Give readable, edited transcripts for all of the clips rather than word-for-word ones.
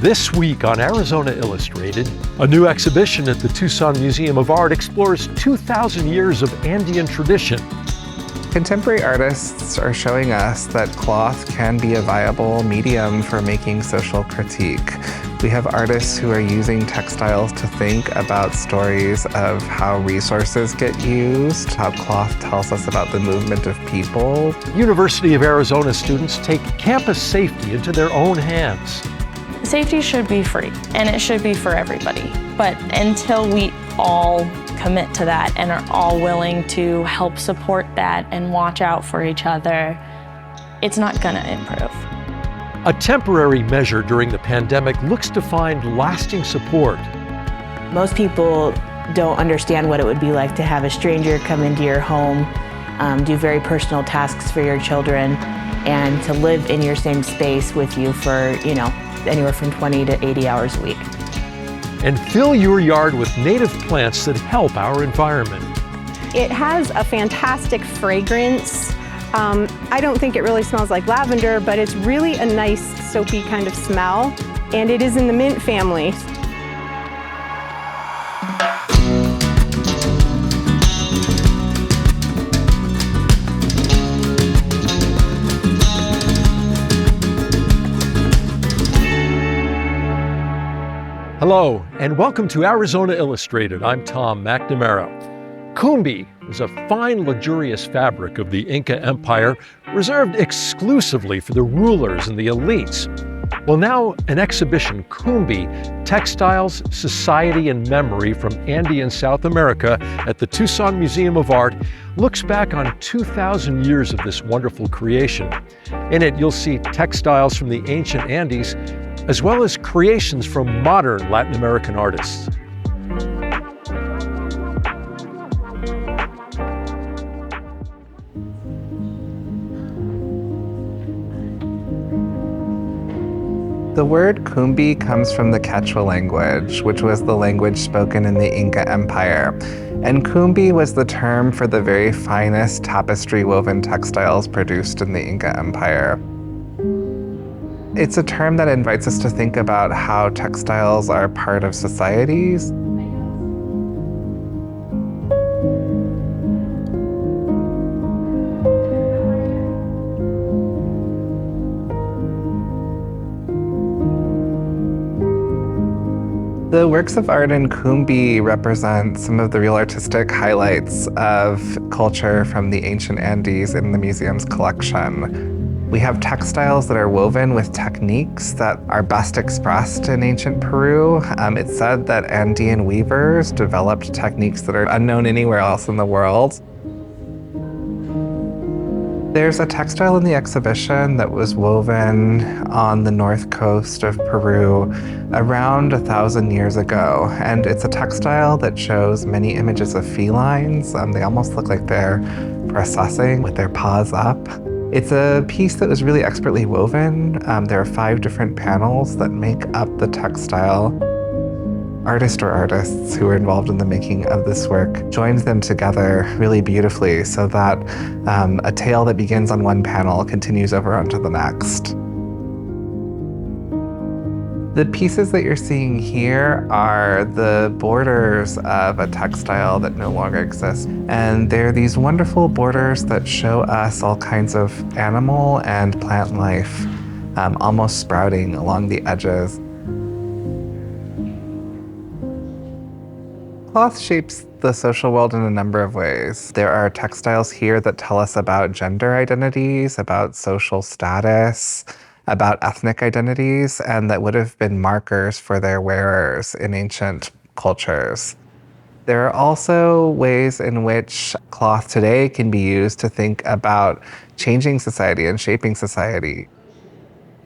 This week on Arizona Illustrated, a new exhibition at the Tucson Museum of Art explores 2,000 years of Andean tradition. Contemporary artists are showing us that cloth can be a viable medium for making social critique. We have artists who are using textiles to think about stories of how resources get used, how cloth tells us about the movement of people. University of Arizona students take campus safety into their own hands. Safety should be free, and it should be for everybody. But until we all commit to that and are all willing to help support that and watch out for each other, it's not gonna improve. A temporary measure during the pandemic looks to find lasting support. Most people don't understand what it would be like to have a stranger come into your home, do very personal tasks for your children, and to live in your same space with you for, anywhere from 20 to 80 hours a week. And fill your yard with native plants that help our environment. It has a fantastic fragrance. I don't think it really smells like lavender, but it's really a nice soapy kind of smell, and it is in the mint family. Hello, and welcome to Arizona Illustrated. I'm Tom McNamara. CUMBI is a fine, luxurious fabric of the Inca Empire reserved exclusively for the rulers and the elites. Well, now an exhibition, CUMBI, Textiles, Society, and Memory from Andean South America at the Tucson Museum of Art looks back on 2,000 years of this wonderful creation. In it, you'll see textiles from the ancient Andes, as well as creations from modern Latin American artists. The word CUMBI comes from the Quechua language, which was the language spoken in the Inca Empire. And CUMBI was the term for the very finest tapestry woven textiles produced in the Inca Empire. It's a term that invites us to think about how textiles are part of societies. The works of art in CUMBI represent some of the real artistic highlights of culture from the ancient Andes in the museum's collection. We have textiles that are woven with techniques that are best expressed in ancient Peru. It's said that Andean weavers developed techniques that are unknown anywhere else in the world. There's a textile in the exhibition that was woven on the north coast of Peru around 1,000 years ago. And it's a textile that shows many images of felines. They almost look like they're processing with their paws up. It's a piece that was really expertly woven. There are 5 different panels that make up the textile. Artist or artists who were involved in the making of this work joined them together really beautifully so that a tale that begins on one panel continues over onto the next. The pieces that you're seeing here are the borders of a textile that no longer exists. And they're these wonderful borders that show us all kinds of animal and plant life, almost sprouting along the edges. Cloth shapes the social world in a number of ways. There are textiles here that tell us about gender identities, about social status, about ethnic identities, and that would have been markers for their wearers in ancient cultures. There are also ways in which cloth today can be used to think about changing society and shaping society.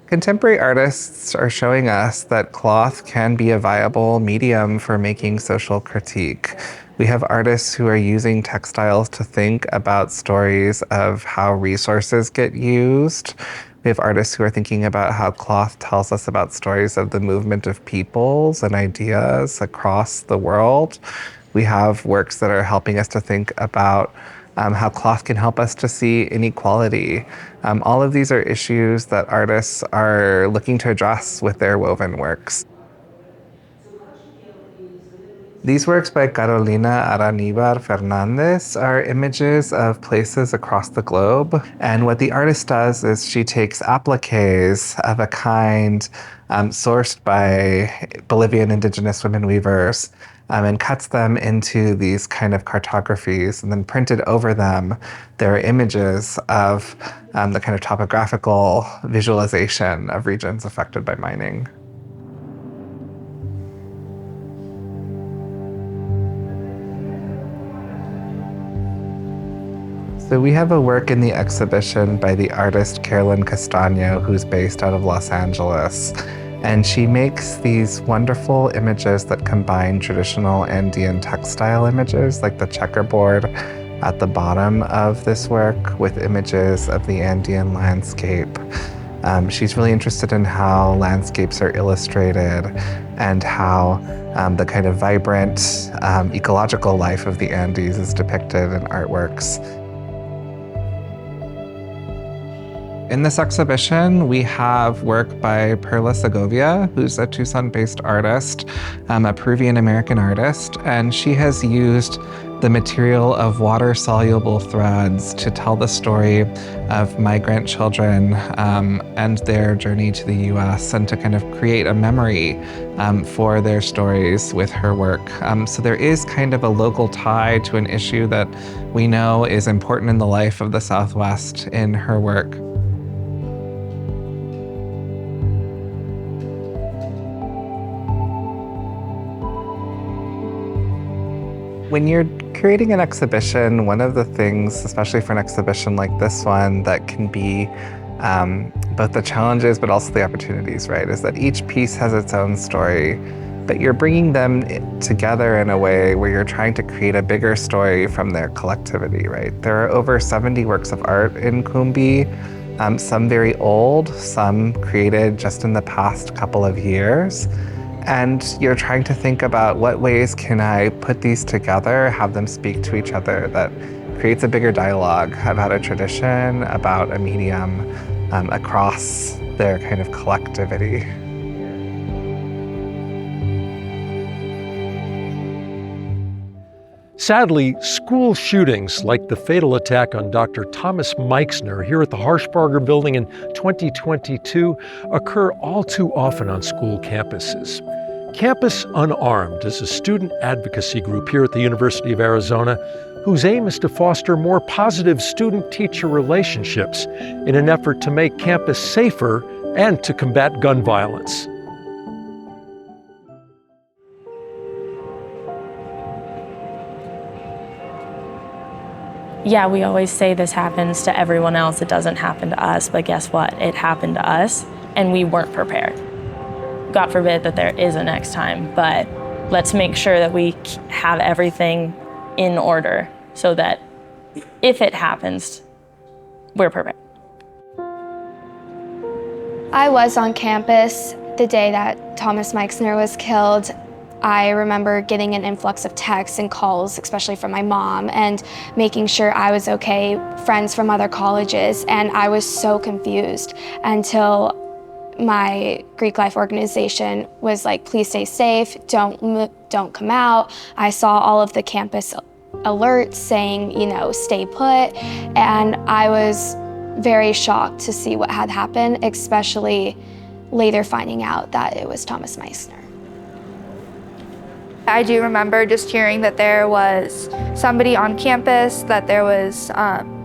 Contemporary artists are showing us that cloth can be a viable medium for making social critique. We have artists who are using textiles to think about stories of how resources get used. We have artists who are thinking about how cloth tells us about stories of the movement of peoples and ideas across the world. We have works that are helping us to think about how cloth can help us to see inequality. All of these are issues that artists are looking to address with their woven works. These works by Carolina Aranibar Fernandez are images of places across the globe. And what the artist does is she takes appliques of a kind sourced by Bolivian indigenous women weavers and cuts them into these kind of cartographies, and then printed over them there are images of the kind of topographical visualization of regions affected by mining. So we have a work in the exhibition by the artist Carolyn Castaño, who's based out of Los Angeles. And she makes these wonderful images that combine traditional Andean textile images, like the checkerboard at the bottom of this work, with images of the Andean landscape. She's really interested in how landscapes are illustrated and how the kind of vibrant ecological life of the Andes is depicted in artworks. In this exhibition, we have work by Perla Segovia, who's a Tucson-based artist, a Peruvian-American artist, and she has used the material of water-soluble threads to tell the story of migrant children and their journey to the US, and to kind of create a memory for their stories with her work. So there is kind of a local tie to an issue that we know is important in the life of the Southwest in her work. When you're creating an exhibition, one of the things, especially for an exhibition like this one, that can be both the challenges but also the opportunities, right, is that each piece has its own story, but you're bringing them together in a way where you're trying to create a bigger story from their collectivity, right? There are over 70 works of art in CUMBI, some very old, some created just in the past couple of years. And you're trying to think about what ways can I put these together, have them speak to each other, that creates a bigger dialogue about a tradition, about a medium, across their kind of collectivity. Sadly, school shootings like the fatal attack on Dr. Thomas Meixner here at the Harshbarger Building in 2022 occur all too often on school campuses. Campus Unarmed is a student advocacy group here at the University of Arizona whose aim is to foster more positive student-teacher relationships in an effort to make campus safer and to combat gun violence. Yeah, we always say this happens to everyone else, it doesn't happen to us, but guess what? It happened to us, and we weren't prepared. God forbid that there is a next time, but let's make sure that we have everything in order so that if it happens, we're prepared. I was on campus the day that Thomas Meixner was killed. I remember getting an influx of texts and calls, especially from my mom, and making sure I was okay, friends from other colleges, and I was so confused until my Greek life organization was like, please stay safe, don't come out. I saw all of the campus alerts saying, you know, stay put, and I was very shocked to see what had happened, especially later finding out that it was Thomas Meixner. I do remember just hearing that there was somebody on campus, that there was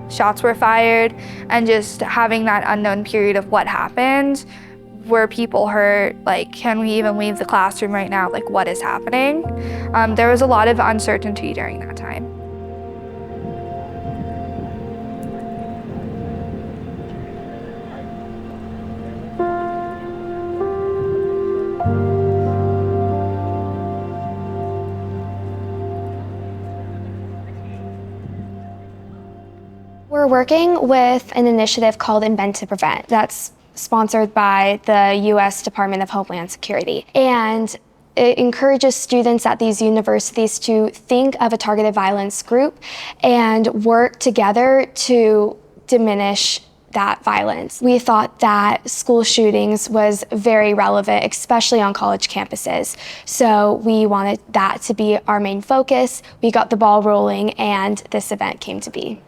shots were fired, and just having that unknown period of what happened. Were people hurt? Like, can we even leave the classroom right now? Like, what is happening? There was a lot of uncertainty during that time. We're working with an initiative called Invent to Prevent. That's sponsored by the U.S. Department of Homeland Security. And it encourages students at these universities to think of a targeted violence group and work together to diminish that violence. We thought that school shootings was very relevant, especially on college campuses. So we wanted that to be our main focus. We got the ball rolling and this event came to be.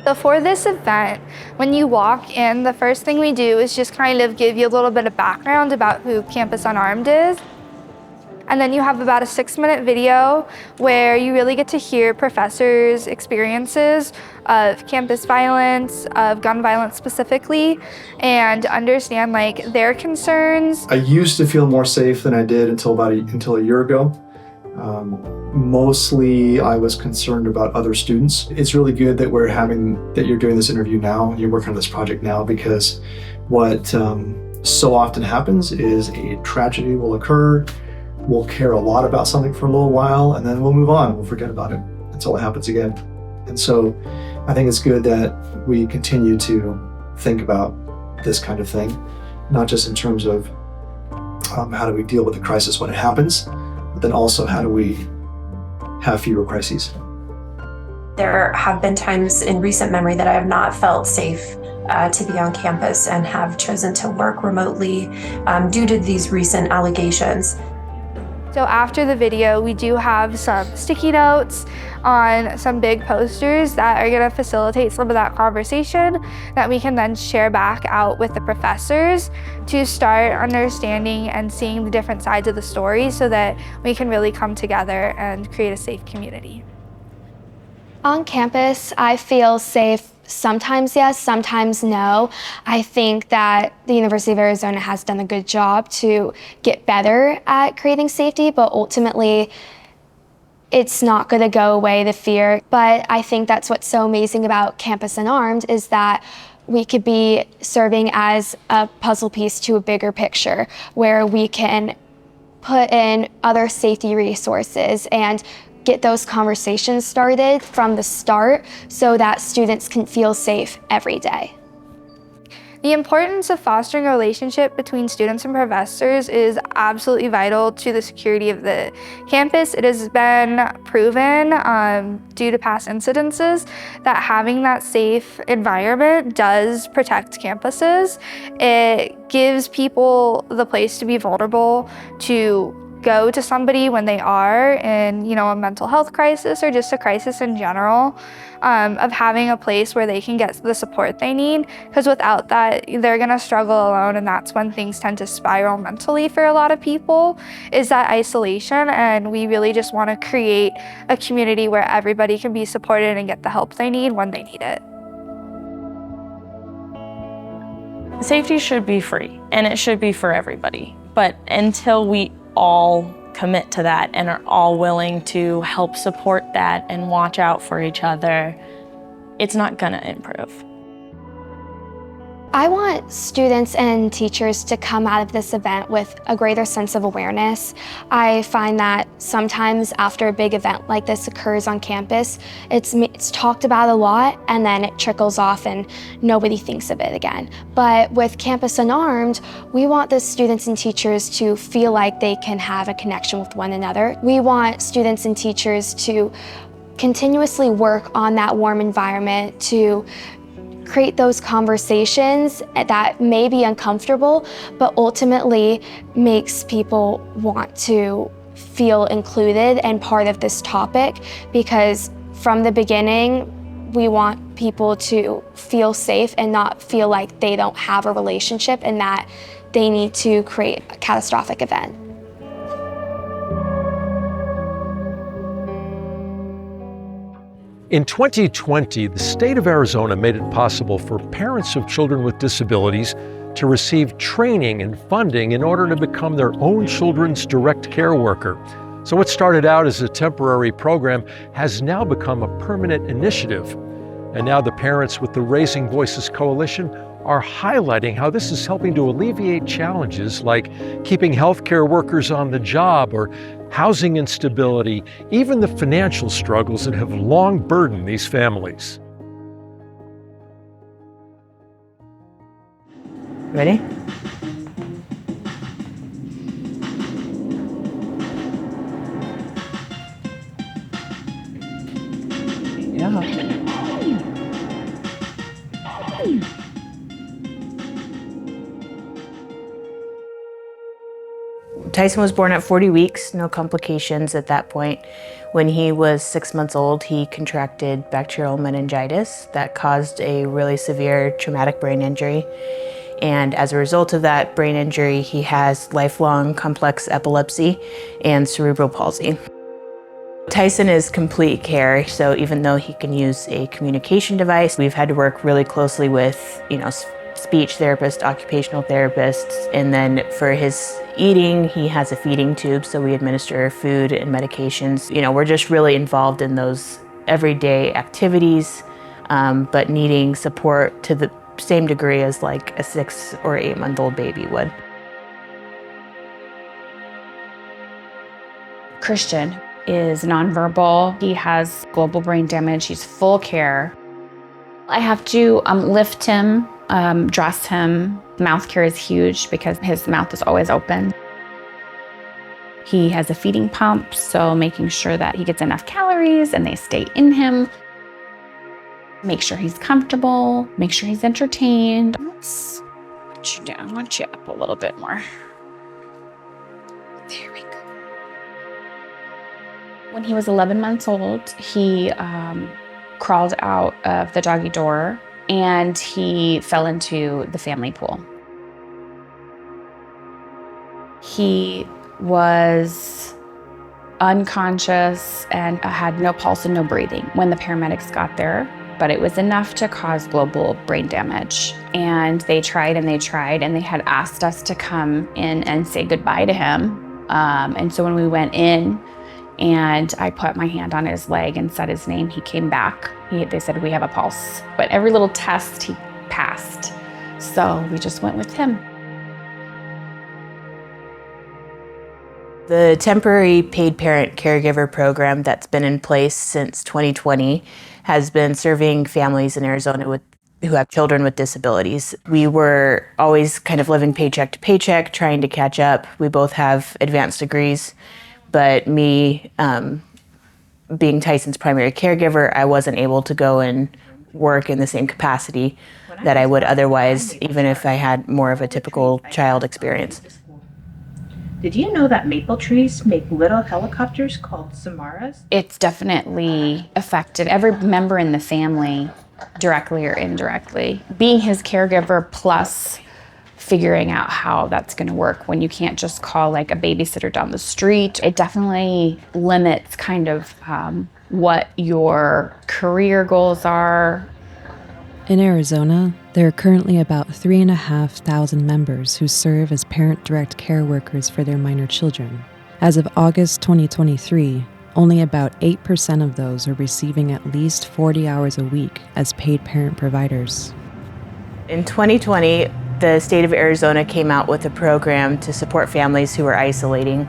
So for this event, when you walk in, the first thing we do is just kind of give you a little bit of background about who Campus Unarmed is. And then you have about a 6-minute video where you really get to hear professors' experiences of campus violence, of gun violence specifically, and understand like their concerns. I used to feel more safe than I did until a year ago. Mostly I was concerned about other students. It's really good that you're doing this interview now, you're working on this project now, because what so often happens is a tragedy will occur. We'll care a lot about something for a little while and then we'll move on. We'll forget about it until it happens again. And so I think it's good that we continue to think about this kind of thing, not just in terms of how do we deal with the crisis when it happens, but then also how do we have fewer crises. There have been times in recent memory that I have not felt safe to be on campus and have chosen to work remotely due to these recent allegations. So after the video, we do have some sticky notes on some big posters that are gonna facilitate some of that conversation that we can then share back out with the professors to start understanding and seeing the different sides of the story so that we can really come together and create a safe community. On campus, I feel safe. Sometimes yes, sometimes no. I think that the University of Arizona has done a good job to get better at creating safety, but ultimately it's not going to go away, the fear. But I think that's what's so amazing about Campus Unarmed is that we could be serving as a puzzle piece to a bigger picture where we can put in other safety resources and get those conversations started from the start so that students can feel safe every day. The importance of fostering a relationship between students and professors is absolutely vital to the security of the campus. It has been proven due to past incidences that having that safe environment does protect campuses. It gives people the place to be vulnerable, to go to somebody when they are in, a mental health crisis or just a crisis in general, of having a place where they can get the support they need. Because without that, they're gonna struggle alone, and that's when things tend to spiral mentally for a lot of people, is that isolation. And we really just wanna create a community where everybody can be supported and get the help they need when they need it. Safety should be free, and it should be for everybody. But until we all commit to that and are all willing to help support that and watch out for each other, it's not gonna improve. I want students and teachers to come out of this event with a greater sense of awareness. I find that sometimes after a big event like this occurs on campus, it's talked about a lot and then it trickles off and nobody thinks of it again. But with Campus Unarmed, we want the students and teachers to feel like they can have a connection with one another. We want students and teachers to continuously work on that warm environment, to create those conversations that may be uncomfortable, but ultimately makes people want to feel included and part of this topic, because from the beginning, we want people to feel safe and not feel like they don't have a relationship and that they need to create a catastrophic event. In 2020, the state of Arizona made it possible for parents of children with disabilities to receive training and funding in order to become their own children's direct care worker. So what started out as a temporary program has now become a permanent initiative. And now the parents with the Raising Voices Coalition are highlighting how this is helping to alleviate challenges like keeping healthcare workers on the job or housing instability, even the financial struggles that have long burdened these families. Ready? Tyson was born at 40 weeks, no complications at that point. When he was 6 months old, he contracted bacterial meningitis that caused a really severe traumatic brain injury. And as a result of that brain injury, he has lifelong complex epilepsy and cerebral palsy. Tyson is complete care, so even though he can use a communication device, we've had to work really closely with, speech therapists, occupational therapists, and then for his eating, he has a feeding tube, so we administer food and medications. We're just really involved in those everyday activities, but needing support to the same degree as like a 6 or 8 month old baby would. Christian is nonverbal. He has global brain damage. He's full care. I have to lift him, dress him. Mouth care is huge because his mouth is always open. He has a feeding pump, so making sure that he gets enough calories and they stay in him. Make sure he's comfortable, make sure he's entertained. Let's put you down, want you up a little bit more. There we go. When he was 11 months old, he crawled out of the doggy door and he fell into the family pool. He was unconscious and had no pulse and no breathing when the paramedics got there, but it was enough to cause global brain damage. And they tried and they tried, and they had asked us to come in and say goodbye to him. And so when we went in and I put my hand on his leg and said his name, he came back. They said, we have a pulse. But every little test he passed. So we just went with him. The temporary paid parent caregiver program that's been in place since 2020 has been serving families in Arizona who have children with disabilities. We were always kind of living paycheck to paycheck, trying to catch up. We both have advanced degrees, but me being Tyson's primary caregiver, I wasn't able to go and work in the same capacity that I would otherwise, even if I had more of a typical child experience. Did you know that maple trees make little helicopters called samaras? It's definitely affected every member in the family, directly or indirectly. Being his caregiver plus figuring out how that's going to work when you can't just call like a babysitter down the street, it definitely limits kind of what your career goals are. In Arizona, there are currently about 3,500 members who serve as parent direct care workers for their minor children. As of August 2023, only about 8% of those are receiving at least 40 hours a week as paid parent providers. In 2020, the state of Arizona came out with a program to support families who are isolating,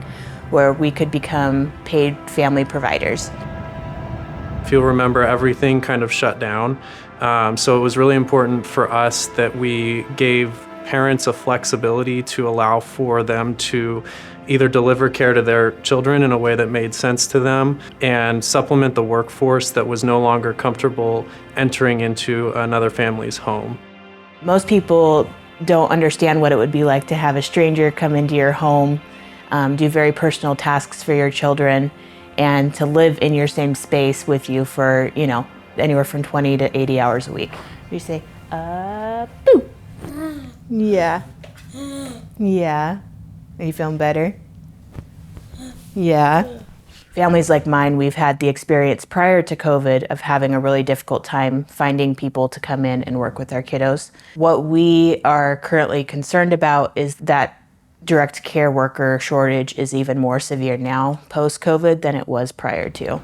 where we could become paid family providers. If you'll remember, everything kind of shut down. So it was really important for us that we gave parents a flexibility to allow for them to either deliver care to their children in a way that made sense to them and supplement the workforce that was no longer comfortable entering into another family's home. Most people don't understand what it would be like to have a stranger come into your home, do very personal tasks for your children, and to live in your same space with you for, anywhere from 20 to 80 hours a week. You say, boo. Yeah. Yeah. Are you feeling better? Yeah. Families like mine, we've had the experience prior to COVID of having a really difficult time finding people to come in and work with our kiddos. What we are currently concerned about is that direct care worker shortage is even more severe now post-COVID than it was prior to.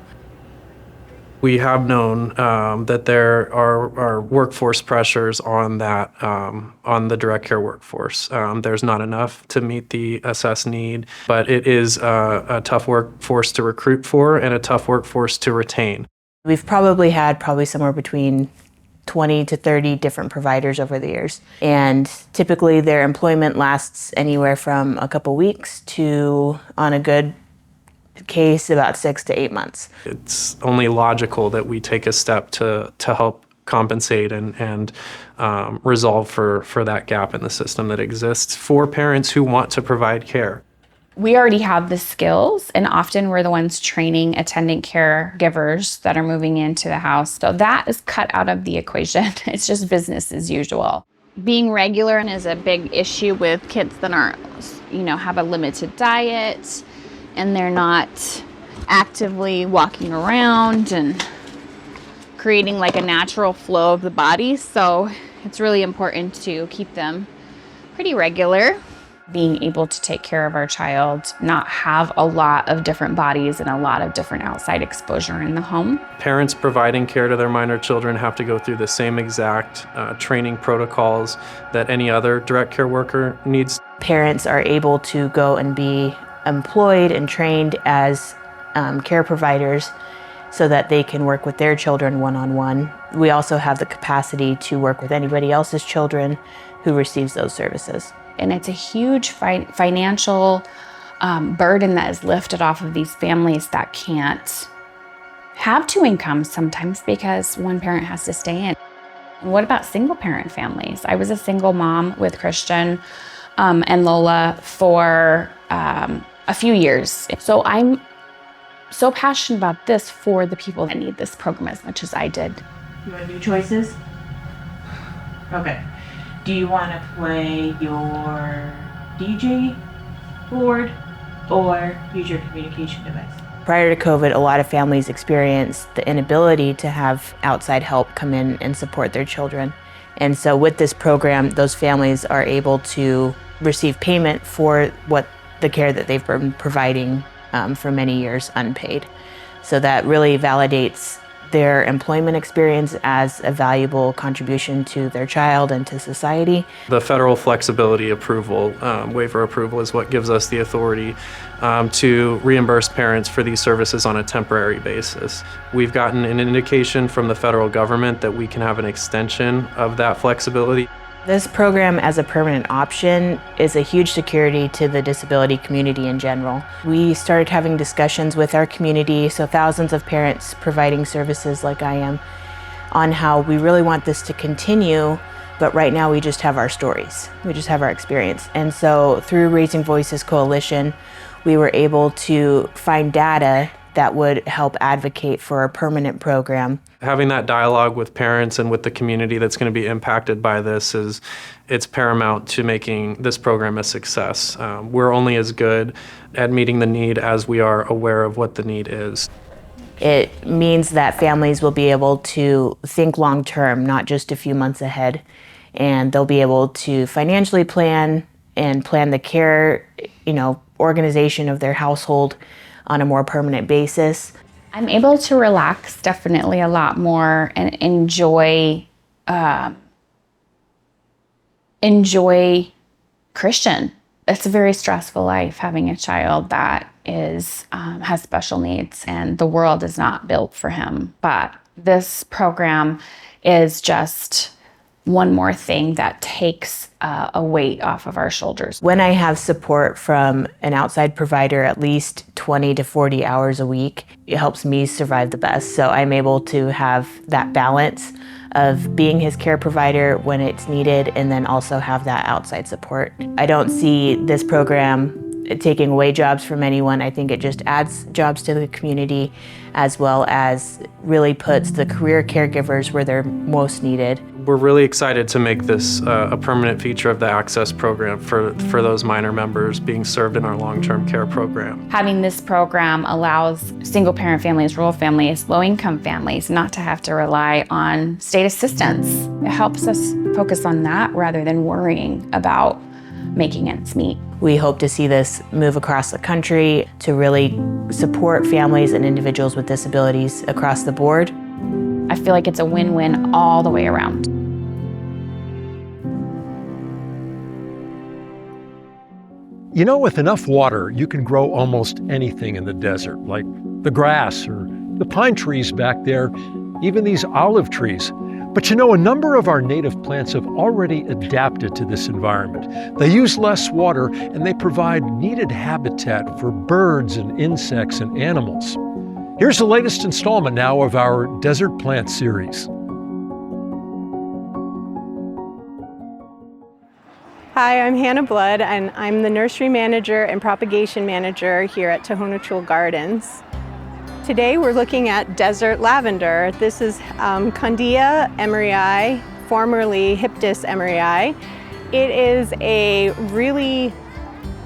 We have known that there are workforce pressures on that, on the direct care workforce. There's not enough to meet the assessed need, but it is a tough workforce to recruit for and a tough workforce to retain. We've probably had somewhere between 20 to 30 different providers over the years. And typically their employment lasts anywhere from a couple weeks to, on a good case, about 6 to 8 months. It's only logical that we take a step to help compensate and resolve for that gap in the system that exists for parents who want to provide care. We already have the skills, and often we're the ones training attendant caregivers that are moving into the house. So that is cut out of the equation. It's just business as usual. Being regular is a big issue with kids that aren't, have a limited diet, and they're not actively walking around and creating like a natural flow of the body. So it's really important to keep them pretty regular. Being able to take care of our child, not have a lot of different bodies and a lot of different outside exposure in the home. Parents providing care to their minor children have to go through the same exact training protocols that any other direct care worker needs. Parents are able to go and be employed and trained as care providers so that they can work with their children one-on-one. We also have the capacity to work with anybody else's children who receives those services. And it's a huge financial burden that is lifted off of these families that can't have two incomes sometimes because one parent has to stay in. And what about single parent families? I was a single mom with Christian and Lola for a few years. So I'm so passionate about this for the people that need this program as much as I did. You want to do choices? Okay. Do you want to play your DJ board or use your communication device? Prior to COVID, a lot of families experienced the inability to have outside help come in and support their children. And so with this program, those families are able to receive payment for the care that they've been providing for many years unpaid. So that really validates their employment experience as a valuable contribution to their child and to society. The federal flexibility approval, waiver approval, is what gives us the authority to reimburse parents for these services on a temporary basis. We've gotten an indication from the federal government that we can have an extension of that flexibility. This program as a permanent option is a huge security to the disability community in general. We started having discussions with our community, so thousands of parents providing services like I am, on how we really want this to continue, but right now we just have our stories. We just have our experience. And so through Raising Voices Coalition, we were able to find data that would help advocate for a permanent program. Having that dialogue with parents and with the community that's going to be impacted by this it's paramount to making this program a success. We're only as good at meeting the need as we are aware of what the need is. It means that families will be able to think long term, not just a few months ahead, and they'll be able to financially plan and plan the care, organization of their household on a more permanent basis. I'm able to relax definitely a lot more and enjoy Christian. It's a very stressful life having a child that has special needs, and the world is not built for him. But this program is just one more thing that takes a weight off of our shoulders. When I have support from an outside provider at least 20 to 40 hours a week, it helps me survive the best. So I'm able to have that balance of being his care provider when it's needed and then also have that outside support. I don't see this program taking away jobs from anyone. I think it just adds jobs to the community as well as really puts the career caregivers where they're most needed. We're really excited to make this a permanent feature of the Access program for those minor members being served in our long-term care program. Having this program allows single-parent families, rural families, low-income families not to have to rely on state assistance. It helps us focus on that rather than worrying about making ends meet. We hope to see this move across the country to really support families and individuals with disabilities across the board. I feel like it's a win-win all the way around. With enough water, you can grow almost anything in the desert, like the grass or the pine trees back there, even these olive trees. But a number of our native plants have already adapted to this environment. They use less water and they provide needed habitat for birds and insects and animals. Here's the latest installment now of our Desert Plant series. Hi, I'm Hannah Blood, and I'm the nursery manager and propagation manager here at Tohono Chul Gardens. Today we're looking at desert lavender. This is Condia emerii, formerly Hyptis emerii. It is a really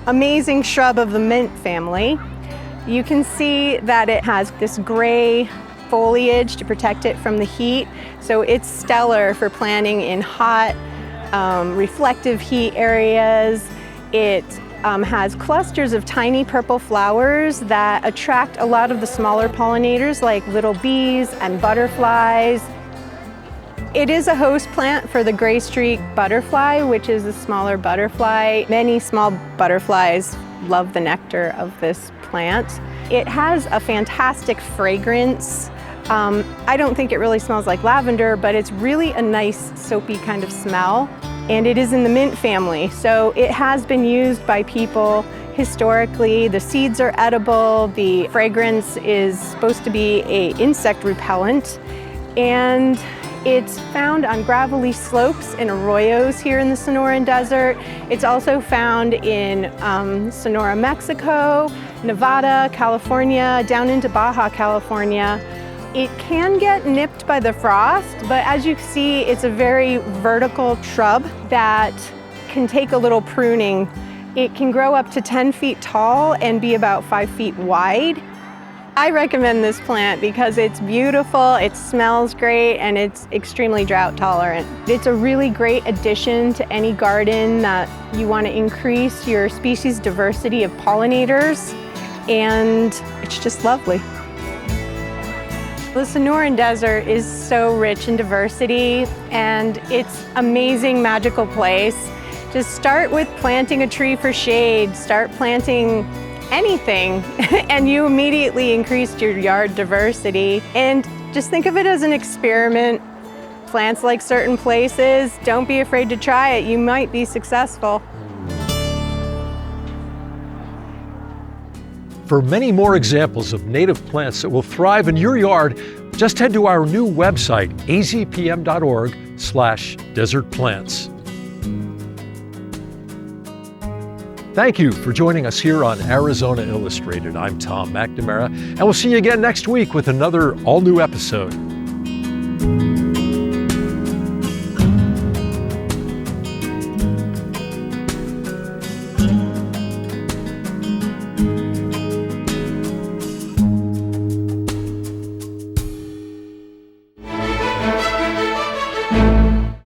amazing shrub of the mint family. You can see that it has this gray foliage to protect it from the heat, so it's stellar for planting in hot, reflective heat areas. It has clusters of tiny purple flowers that attract a lot of the smaller pollinators like little bees and butterflies. It is a host plant for the gray streak butterfly, which is a smaller butterfly. Many small butterflies love the nectar of this plant. It has a fantastic fragrance. I don't think it really smells like lavender, but it's really a nice soapy kind of smell. And it is in the mint family, so it has been used by people historically. The seeds are edible. The fragrance is supposed to be an insect repellent. And it's found on gravelly slopes and arroyos here in the Sonoran Desert. It's also found in Sonora, Mexico, Nevada, California, down into Baja California. It can get nipped by the frost, but as you see, it's a very vertical shrub that can take a little pruning. It can grow up to 10 feet tall and be about 5 feet wide. I recommend this plant because it's beautiful, it smells great, and it's extremely drought tolerant. It's a really great addition to any garden that you want to increase your species diversity of pollinators, and it's just lovely. The Sonoran Desert is so rich in diversity, and it's an amazing, magical place. Just start with planting a tree for shade, start planting anything, and you immediately increased your yard diversity. And just think of it as an experiment. Plants like certain places, don't be afraid to try it. You might be successful. For many more examples of native plants that will thrive in your yard, just head to our new website, azpm.org/desertplants. Thank you for joining us here on Arizona Illustrated. I'm Tom McNamara, and we'll see you again next week with another all-new episode.